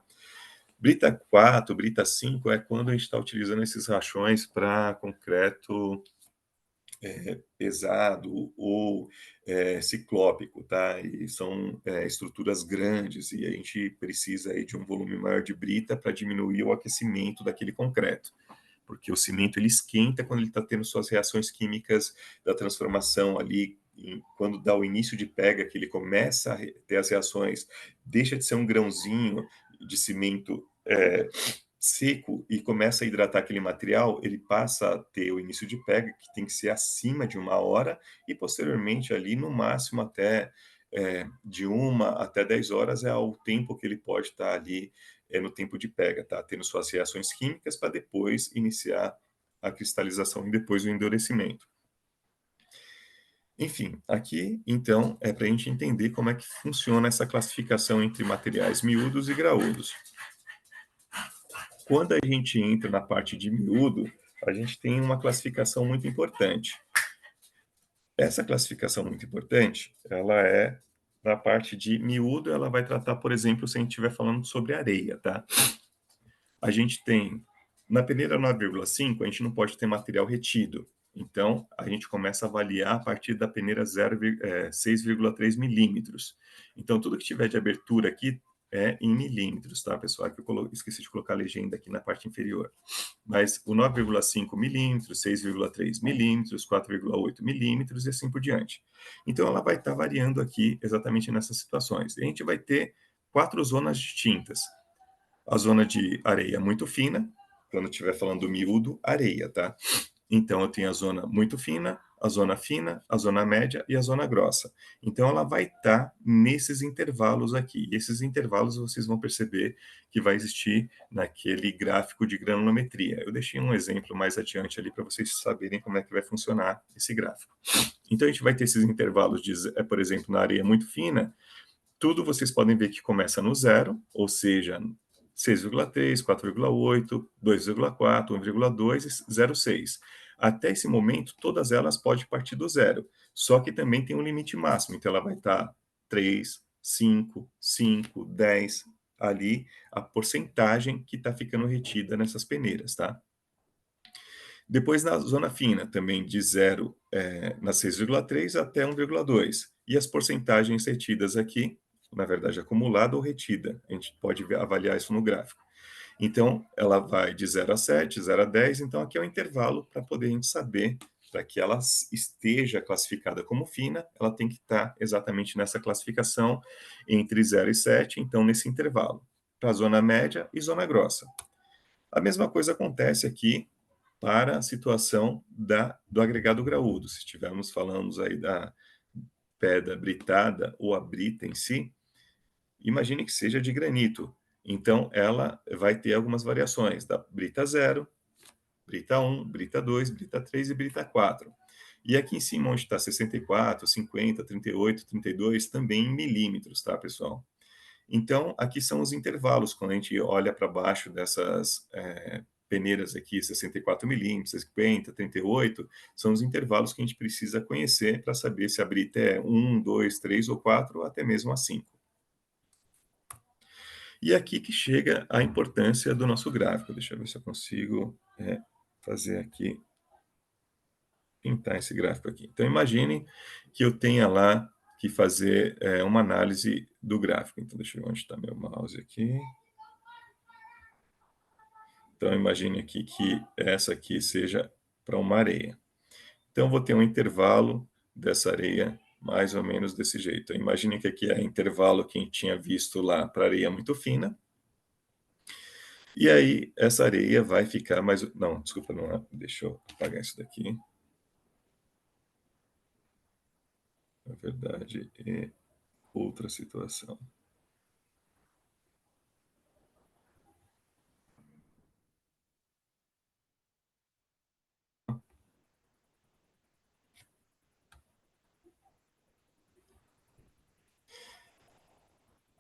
Brita 4, brita 5 é quando a gente está utilizando esses rachões para concreto pesado ou ciclópico, tá? E são estruturas grandes e a gente precisa aí de um volume maior de brita para diminuir o aquecimento daquele concreto, porque o cimento ele esquenta quando ele está tendo suas reações químicas da transformação ali, quando dá o início de pega, que ele começa a ter as reações, deixa de ser um grãozinho de cimento seco e começa a hidratar aquele material, ele passa a ter o início de pega, que tem que ser acima de 1 hora, e posteriormente ali, no máximo, até de 1 até 10 horas é o tempo que ele pode estar ali no tempo de pega, tá? Tendo suas reações químicas para depois iniciar a cristalização e depois o endurecimento. Enfim, aqui, então, é para a gente entender como é que funciona essa classificação entre materiais miúdos e graúdos. Quando a gente entra na parte de miúdo, a gente tem uma classificação muito importante. Essa classificação muito importante, ela é na parte de miúdo, ela vai tratar, por exemplo, se a gente estiver falando sobre areia, tá? A gente tem, na peneira 9,5, a gente não pode ter material retido. Então, a gente começa a avaliar a partir da peneira 6,3 milímetros. Então, tudo que tiver de abertura aqui é em milímetros, tá, pessoal? Que eu esqueci de colocar a legenda aqui na parte inferior. Mas o 9,5 milímetros, 6,3 milímetros, 4,8 milímetros e assim por diante. Então, ela vai estar variando aqui exatamente nessas situações. E a gente vai ter 4 zonas distintas. A zona de areia muito fina, quando estiver falando do miúdo, areia, tá? Então, eu tenho a zona muito fina, a zona média e a zona grossa. Então, ela vai estar nesses intervalos aqui. E esses intervalos vocês vão perceber que vai existir naquele gráfico de granulometria. Eu deixei um exemplo mais adiante ali para vocês saberem como é que vai funcionar esse gráfico. Então, a gente vai ter esses intervalos, por exemplo, na areia muito fina, tudo vocês podem ver que começa no zero, ou seja, 6,3, 4,8, 2,4, 1,2 e 0,6. Até esse momento, todas elas podem partir do zero, só que também tem um limite máximo, então ela vai estar 3, 5, 5, 10, ali a porcentagem que está ficando retida nessas peneiras, tá? Depois na zona fina, também de zero na 6,3 até 1,2. E as porcentagens retidas aqui, na verdade acumulada ou retida, a gente pode avaliar isso no gráfico. Então, ela vai de 0 a 7, 0 a 10, então aqui é o intervalo para poder a gente saber, para que ela esteja classificada como fina, ela tem que estar exatamente nessa classificação entre 0 e 7, então nesse intervalo, para a zona média e zona grossa. A mesma coisa acontece aqui para a situação do agregado graúdo. Se estivermos falando aí da pedra britada ou a brita em si, imagine que seja de granito. Então, ela vai ter algumas variações, da brita 0, brita 1, brita 2, brita 3 e brita 4. E aqui em cima, onde está 64, 50, 38, 32, também em milímetros, tá, pessoal? Então, aqui são os intervalos, quando a gente olha para baixo dessas peneiras aqui, 64 milímetros, 50, 38, são os intervalos que a gente precisa conhecer para saber se a brita é 1, 2, 3 ou 4, ou até mesmo a 5. E aqui que chega a importância do nosso gráfico. Deixa eu ver se eu consigo fazer aqui, pintar esse gráfico aqui. Então, imagine que eu tenha lá que fazer uma análise do gráfico. Então, deixa eu ver onde está meu mouse aqui. Então, imagine aqui que essa aqui seja para uma areia. Então, vou ter um intervalo dessa areia mais ou menos desse jeito. Imagine que aqui é o intervalo que a gente tinha visto lá para areia muito fina. E aí, essa areia vai ficar mais... Não, desculpa, não é. Deixa eu apagar isso daqui. Na verdade, é outra situação.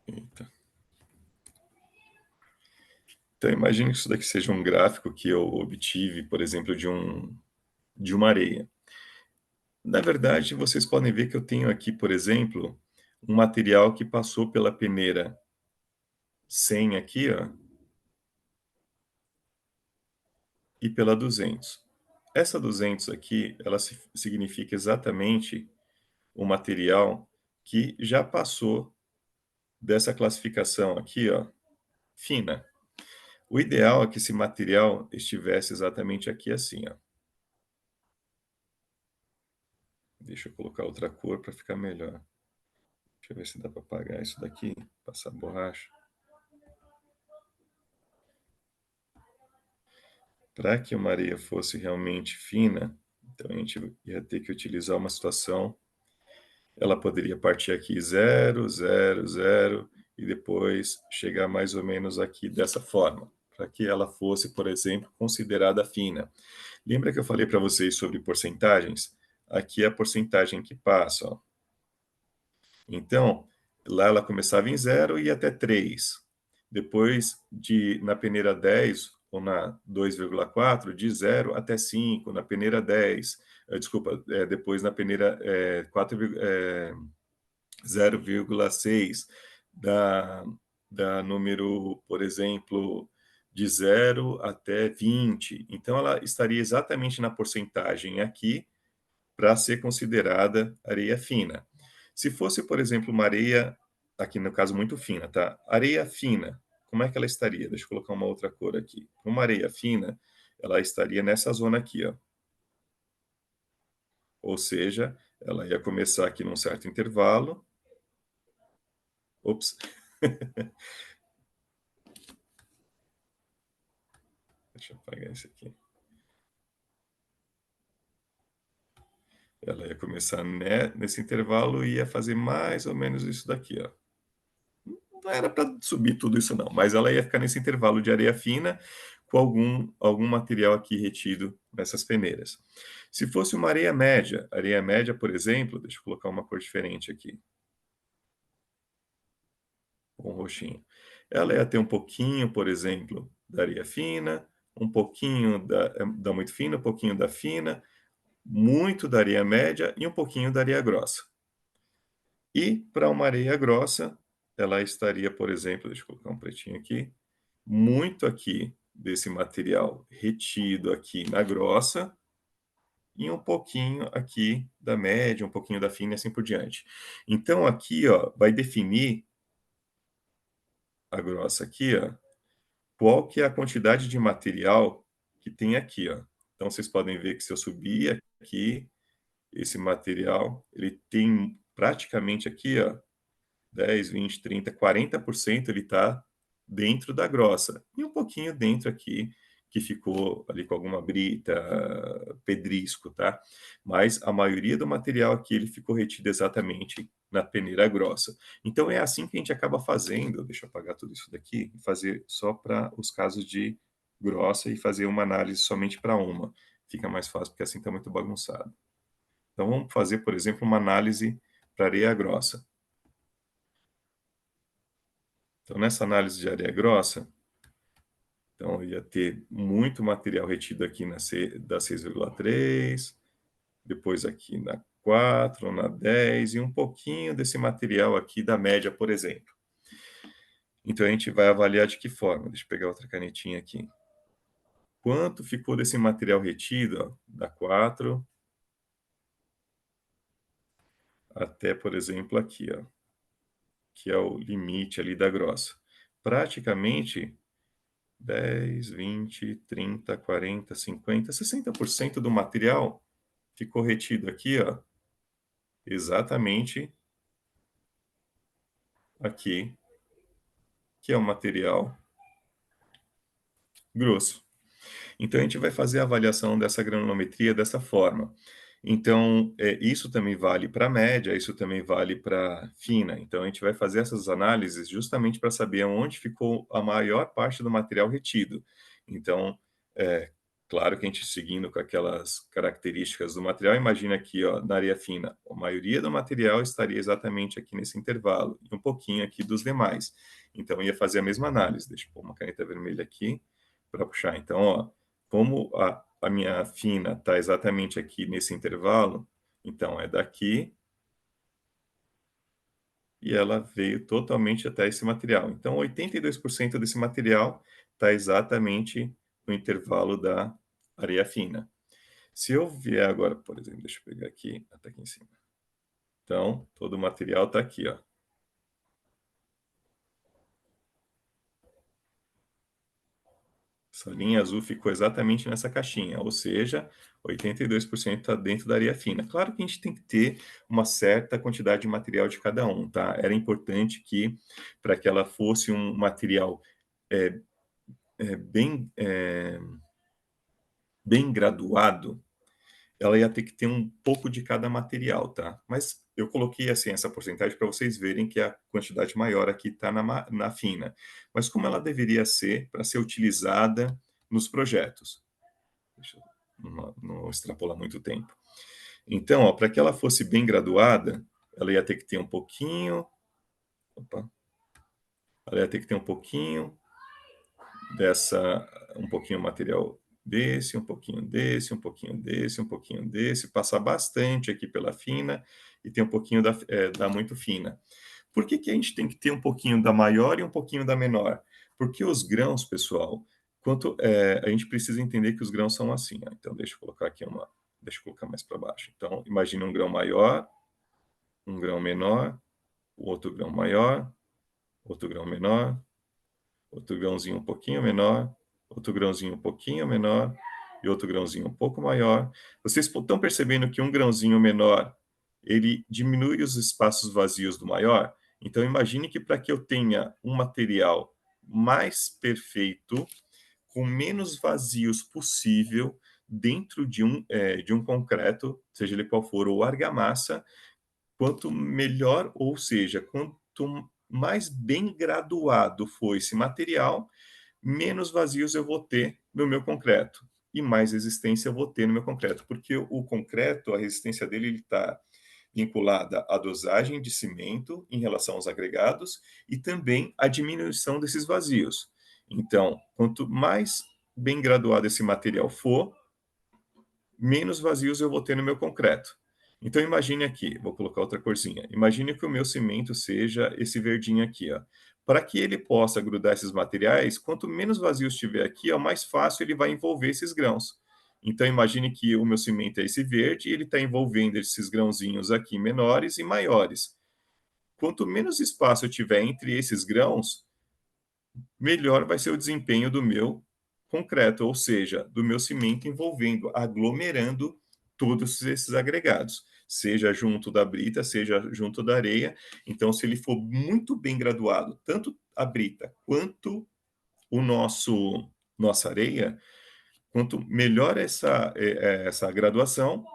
Eita. Então, imagine que isso daqui seja um gráfico que eu obtive, por exemplo, de uma areia. Na verdade, vocês podem ver que eu tenho aqui, por exemplo, um material que passou pela peneira 100 aqui, ó, e pela 200. Essa 200 aqui, ela significa exatamente o material que já passou dessa classificação aqui, ó, fina. O ideal é que esse material estivesse exatamente aqui assim, ó. Deixa eu colocar outra cor para ficar melhor. Deixa eu ver se dá para apagar isso daqui, passar borracha. Para que uma areia fosse realmente fina, então a gente ia ter que utilizar uma situação, ela poderia partir aqui 0, 0, 0, e depois chegar mais ou menos aqui dessa forma, para que ela fosse, por exemplo, considerada fina. Lembra que eu falei para vocês sobre porcentagens? Aqui é a porcentagem que passa, ó. Então, lá ela começava em 0 e ia até 3. Depois, na peneira 10, ou na 2,4, de 0 até 5, na peneira 10. Desculpa, depois na peneira 0,6, da número, por exemplo, de 0 até 20. Então ela estaria exatamente na porcentagem aqui para ser considerada areia fina. Se fosse, por exemplo, uma areia, aqui no caso muito fina, tá? Areia fina, como é que ela estaria? Deixa eu colocar uma outra cor aqui. Uma areia fina, ela estaria nessa zona aqui, ó. Ou seja, ela ia começar aqui num certo intervalo. Ops, deixa eu apagar isso aqui. Ela ia começar nesse intervalo e ia fazer mais ou menos isso daqui, ó. Não era para subir tudo isso não, mas ela ia ficar nesse intervalo de areia fina com algum material aqui retido nessas peneiras. Se fosse uma areia média, por exemplo, deixa eu colocar uma cor diferente aqui, com roxinho. Ela ia ter um pouquinho, por exemplo, da areia fina, um pouquinho da muito fina, um pouquinho da fina, muito da areia média e um pouquinho da areia grossa. E para uma areia grossa, ela estaria, por exemplo, deixa eu colocar um pretinho aqui, muito aqui desse material retido aqui na grossa e um pouquinho aqui da média, um pouquinho da fina e assim por diante. Então aqui, ó, vai definir a grossa aqui, ó, qual que é a quantidade de material que tem aqui, ó. Então vocês podem ver que se eu subir aqui, esse material, ele tem praticamente aqui, ó, 10, 20, 30, 40% ele está dentro da grossa. E um pouquinho dentro aqui, que ficou ali com alguma brita, pedrisco, tá? Mas a maioria do material aqui, ele ficou retido exatamente na peneira grossa. Então é assim que a gente acaba fazendo, deixa eu apagar tudo isso daqui, e fazer só para os casos de grossa e fazer uma análise somente para uma. Fica mais fácil, porque assim está muito bagunçado. Então vamos fazer, por exemplo, uma análise para areia grossa. Então, nessa análise de areia grossa, então eu ia ter muito material retido aqui da 6,3, depois aqui na 4, na 10 e um pouquinho desse material aqui da média, por exemplo. Então a gente vai avaliar de que forma? Deixa eu pegar outra canetinha aqui. Quanto ficou desse material retido, ó, da 4 até, por exemplo, aqui, ó, que é o limite ali da grossa. Praticamente 10, 20, 30, 40, 50, 60% do material ficou retido aqui, ó, exatamente aqui, que é o material grosso. Então a gente vai fazer a avaliação dessa granulometria dessa forma. Então, isso também vale para média, isso também vale para fina. Então a gente vai fazer essas análises justamente para saber onde ficou a maior parte do material retido. Então, é claro que a gente seguindo com aquelas características do material, imagina aqui, ó, na areia fina, a maioria do material estaria exatamente aqui nesse intervalo, e um pouquinho aqui dos demais. Então, ia fazer a mesma análise. Deixa eu pôr uma caneta vermelha aqui para puxar. Então, ó, como a minha fina está exatamente aqui nesse intervalo, então é daqui e ela veio totalmente até esse material. Então, 82% desse material está exatamente no intervalo da areia fina. Se eu vier agora, por exemplo, deixa eu pegar aqui, até aqui em cima. Então, todo o material está aqui, ó. Essa linha azul ficou exatamente nessa caixinha, ou seja, 82% está dentro da areia fina. Claro que a gente tem que ter uma certa quantidade de material de cada um, tá? Era importante que, para que ela fosse um material é, bem, bem graduado, ela ia ter que ter um pouco de cada material, tá? Mas eu coloquei assim essa porcentagem para vocês verem que a quantidade maior aqui está na fina. Mas como ela deveria ser para ser utilizada nos projetos? Deixa eu não extrapolar muito tempo. Então, para que ela fosse bem graduada, ela ia ter que ter um pouquinho, opa, ela ia ter que ter um pouquinho dessa, um pouquinho material desse, um pouquinho desse, um pouquinho desse, um pouquinho desse, passar bastante aqui pela fina e ter um pouquinho da muito fina. Por que que a gente tem que ter um pouquinho da maior e um pouquinho da menor? Porque os grãos, pessoal, a gente precisa entender que os grãos são assim, ó. Então deixa eu colocar mais para baixo. Então imagine um grão maior, um grão menor, o outro grão maior, outro grão menor, outro grãozinho um pouquinho menor, outro grãozinho um pouquinho menor e outro grãozinho um pouco maior. Vocês estão percebendo que um grãozinho menor, ele diminui os espaços vazios do maior? Então imagine que para que eu tenha um material mais perfeito, com menos vazios possível dentro de um concreto, seja ele qual for, ou argamassa, quanto melhor, ou seja, quanto mais bem graduado for esse material, menos vazios eu vou ter no meu concreto e mais resistência eu vou ter no meu concreto, porque o concreto, a resistência dele está vinculada à dosagem de cimento em relação aos agregados e também à diminuição desses vazios. Então, quanto mais bem graduado esse material for, menos vazios eu vou ter no meu concreto. Então imagine aqui, vou colocar outra corzinha. Imagine que o meu cimento seja esse verdinho aqui, ó. Para que ele possa grudar esses materiais, quanto menos vazios tiver aqui, ó, mais fácil ele vai envolver esses grãos. Então imagine que o meu cimento é esse verde e ele está envolvendo esses grãozinhos aqui menores e maiores. Quanto menos espaço eu tiver entre esses grãos, melhor vai ser o desempenho do meu concreto, ou seja, do meu cimento envolvendo, aglomerando todos esses agregados, seja junto da brita, seja junto da areia. Então, se ele for muito bem graduado, tanto a brita quanto o nossa areia, quanto melhor essa graduação,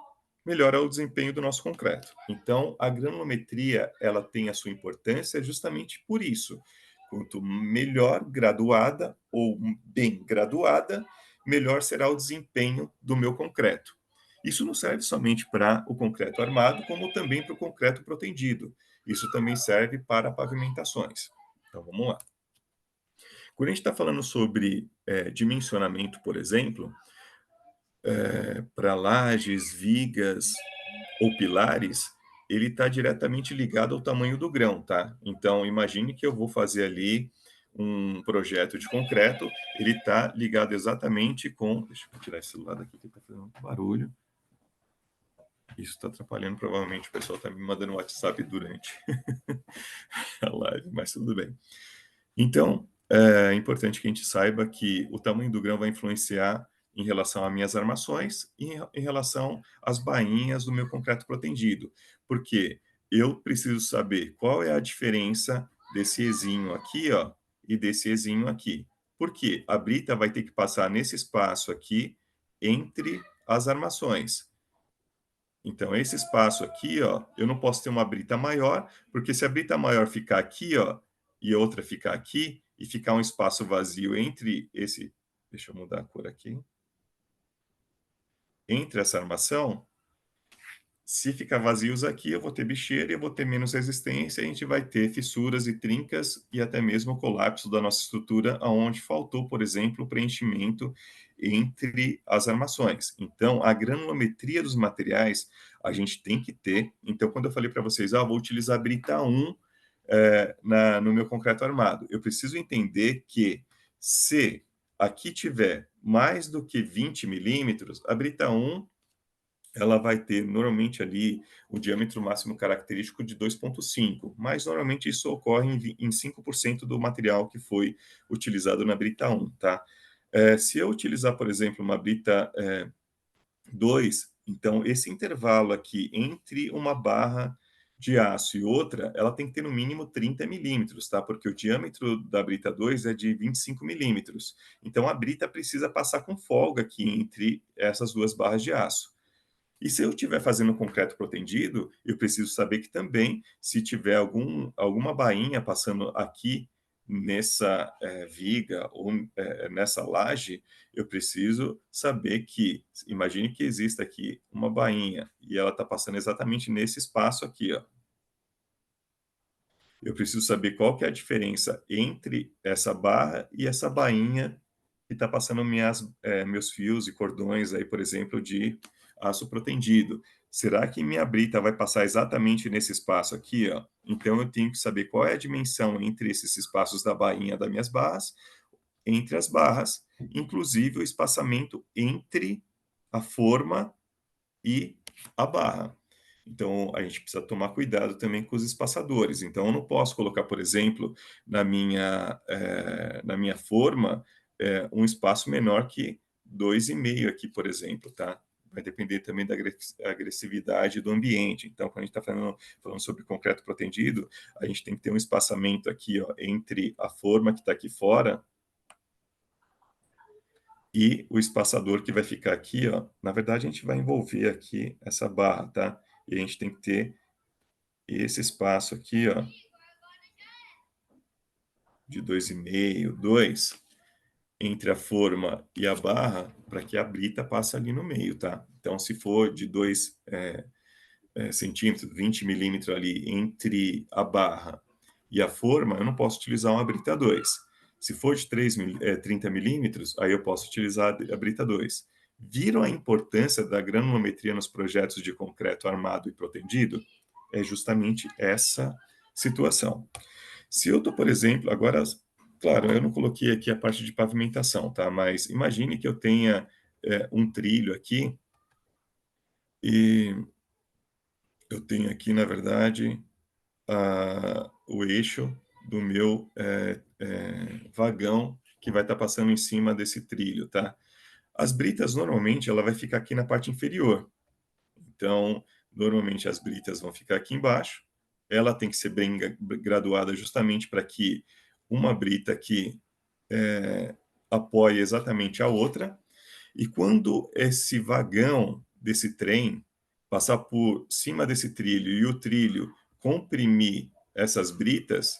melhor é o desempenho do nosso concreto. Então, a granulometria, ela tem a sua importância justamente por isso. Quanto melhor graduada ou bem graduada, melhor será o desempenho do meu concreto. Isso não serve somente para o concreto armado, como também para o concreto protendido. Isso também serve para pavimentações. Então, vamos lá. Quando a gente está falando sobre dimensionamento, por exemplo, para lajes, vigas ou pilares, ele está diretamente ligado ao tamanho do grão, tá? Então, imagine que eu vou fazer ali um projeto de concreto, ele está ligado exatamente com. Deixa eu tirar esse celular daqui que está fazendo muito barulho. Isso está atrapalhando, provavelmente o pessoal está me mandando WhatsApp durante a live, mas tudo bem. Então, é importante que a gente saiba que o tamanho do grão vai influenciar em relação às minhas armações e em relação às bainhas do meu concreto protendido, porque eu preciso saber qual é a diferença desse ezinho aqui, ó, e desse ezinho aqui. Porque a brita vai ter que passar nesse espaço aqui entre as armações. Então, esse espaço aqui, ó, eu não posso ter uma brita maior, porque se a brita maior ficar aqui, ó, e a outra ficar aqui, e ficar um espaço vazio entre esse. Deixa eu mudar a cor aqui. Entre essa armação, se ficar vazios aqui, eu vou ter bicheira e eu vou ter menos resistência, e a gente vai ter fissuras e trincas e até mesmo colapso da nossa estrutura, aonde faltou, por exemplo, o preenchimento entre as armações. Então, a granulometria dos materiais a gente tem que ter. Então, quando eu falei para vocês, vou utilizar a brita 1 no meu concreto armado, eu preciso entender que se aqui tiver mais do que 20 milímetros, a brita 1 ela vai ter normalmente ali o diâmetro máximo característico de 2,5, mas normalmente isso ocorre em 5% do material que foi utilizado na brita 1, tá? Se eu utilizar, por exemplo, uma brita 2, então esse intervalo aqui entre uma barra de aço e outra, ela tem que ter no mínimo 30 milímetros, tá? Porque o diâmetro da brita 2 é de 25 milímetros. Então a brita precisa passar com folga aqui entre essas duas barras de aço. E se eu estiver fazendo concreto protendido, eu preciso saber que também, se tiver alguma bainha passando aqui nessa viga ou nessa laje, eu preciso saber que, imagine que exista aqui uma bainha e ela está passando exatamente nesse espaço aqui, ó. Eu preciso saber qual que é a diferença entre essa barra e essa bainha que está passando meus fios e cordões aí, por exemplo, de aço protendido. Será que minha brita vai passar exatamente nesse espaço aqui, ó? Então eu tenho que saber qual é a dimensão entre esses espaços da bainha das minhas barras entre as barras, inclusive o espaçamento entre a forma e a barra. Então, a gente precisa tomar cuidado também com os espaçadores. Então, eu não posso colocar, por exemplo, na minha forma, um espaço menor que 2,5 aqui, por exemplo, tá? Vai depender também da agressividade do ambiente. Então, quando a gente está falando sobre concreto protendido, a gente tem que ter um espaçamento aqui, ó, entre a forma que está aqui fora e o espaçador que vai ficar aqui, ó. Na verdade, a gente vai envolver aqui essa barra, tá? E a gente tem que ter esse espaço aqui, ó, de 2,5, 2, entre a forma e a barra, para que a brita passe ali no meio, tá? Então, se for de 2 centímetros, 20 milímetros ali entre a barra e a forma, eu não posso utilizar uma brita 2. Se for de 30 milímetros, aí eu posso utilizar a brita 2. Viram a importância da granulometria nos projetos de concreto armado e protendido? É justamente essa situação. Se eu estou, por exemplo, agora, claro, eu não coloquei aqui a parte de pavimentação, tá? Mas imagine que eu tenha um trilho aqui e eu tenho aqui, na verdade, o eixo do meu vagão que vai estar passando em cima desse trilho, tá? As britas, normalmente, ela vai ficar aqui na parte inferior. Então, normalmente as britas vão ficar aqui embaixo. Ela tem que ser bem graduada justamente para que uma brita aqui apoie exatamente a outra. E quando esse vagão desse trem passar por cima desse trilho e o trilho comprimir essas britas,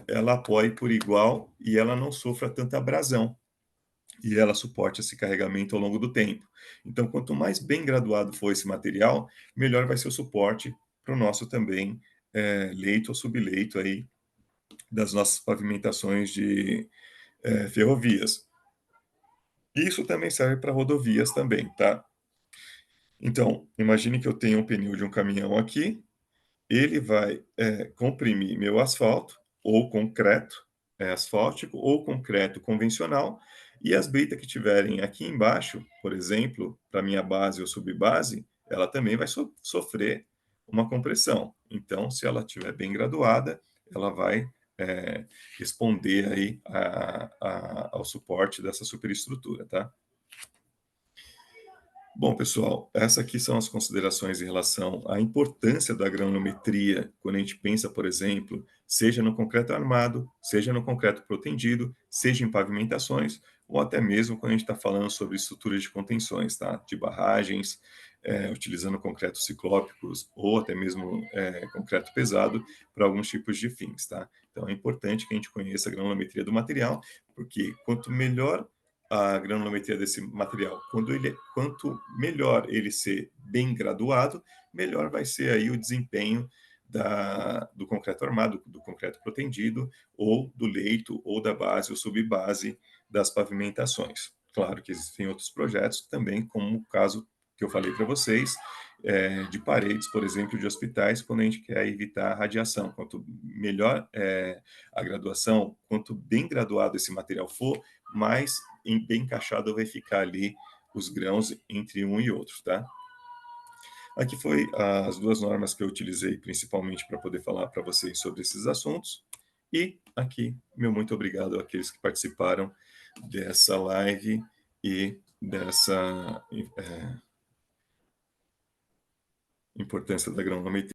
ela apoie por igual e ela não sofra tanta abrasão e ela suporte esse carregamento ao longo do tempo. Então, quanto mais bem graduado for esse material, melhor vai ser o suporte para o nosso também leito ou subleito aí das nossas pavimentações de ferrovias. Isso também serve para rodovias também, tá? Então, imagine que eu tenho um pneu de um caminhão aqui, ele vai comprimir meu asfalto, ou concreto asfáltico, ou concreto convencional, e as britas que tiverem aqui embaixo, por exemplo, para minha base ou subbase, ela também vai sofrer uma compressão. Então, se ela estiver bem graduada, ela vai responder aí ao suporte dessa superestrutura, tá? Bom, pessoal, essas aqui são as considerações em relação à importância da granulometria quando a gente pensa, por exemplo, seja no concreto armado, seja no concreto protendido, seja em pavimentações, ou até mesmo quando a gente está falando sobre estruturas de contenções, tá? De barragens, utilizando concretos ciclópicos ou até mesmo concreto pesado para alguns tipos de fins, tá? Então é importante que a gente conheça a granulometria do material, porque quanto melhor a granulometria desse material. Quanto melhor ele ser bem graduado, melhor vai ser aí o desempenho do concreto armado, do concreto protendido, ou do leito, ou da base ou subbase das pavimentações. Claro que existem outros projetos também, como o caso que eu falei para vocês, de paredes, por exemplo, de hospitais, quando a gente quer evitar a radiação. Quanto melhor a graduação, quanto bem graduado esse material for, mais bem encaixado vai ficar ali os grãos entre um e outro, tá? Aqui foi as duas normas que eu utilizei principalmente para poder falar para vocês sobre esses assuntos. E aqui, meu muito obrigado àqueles que participaram dessa live e dessa importância da granulometria.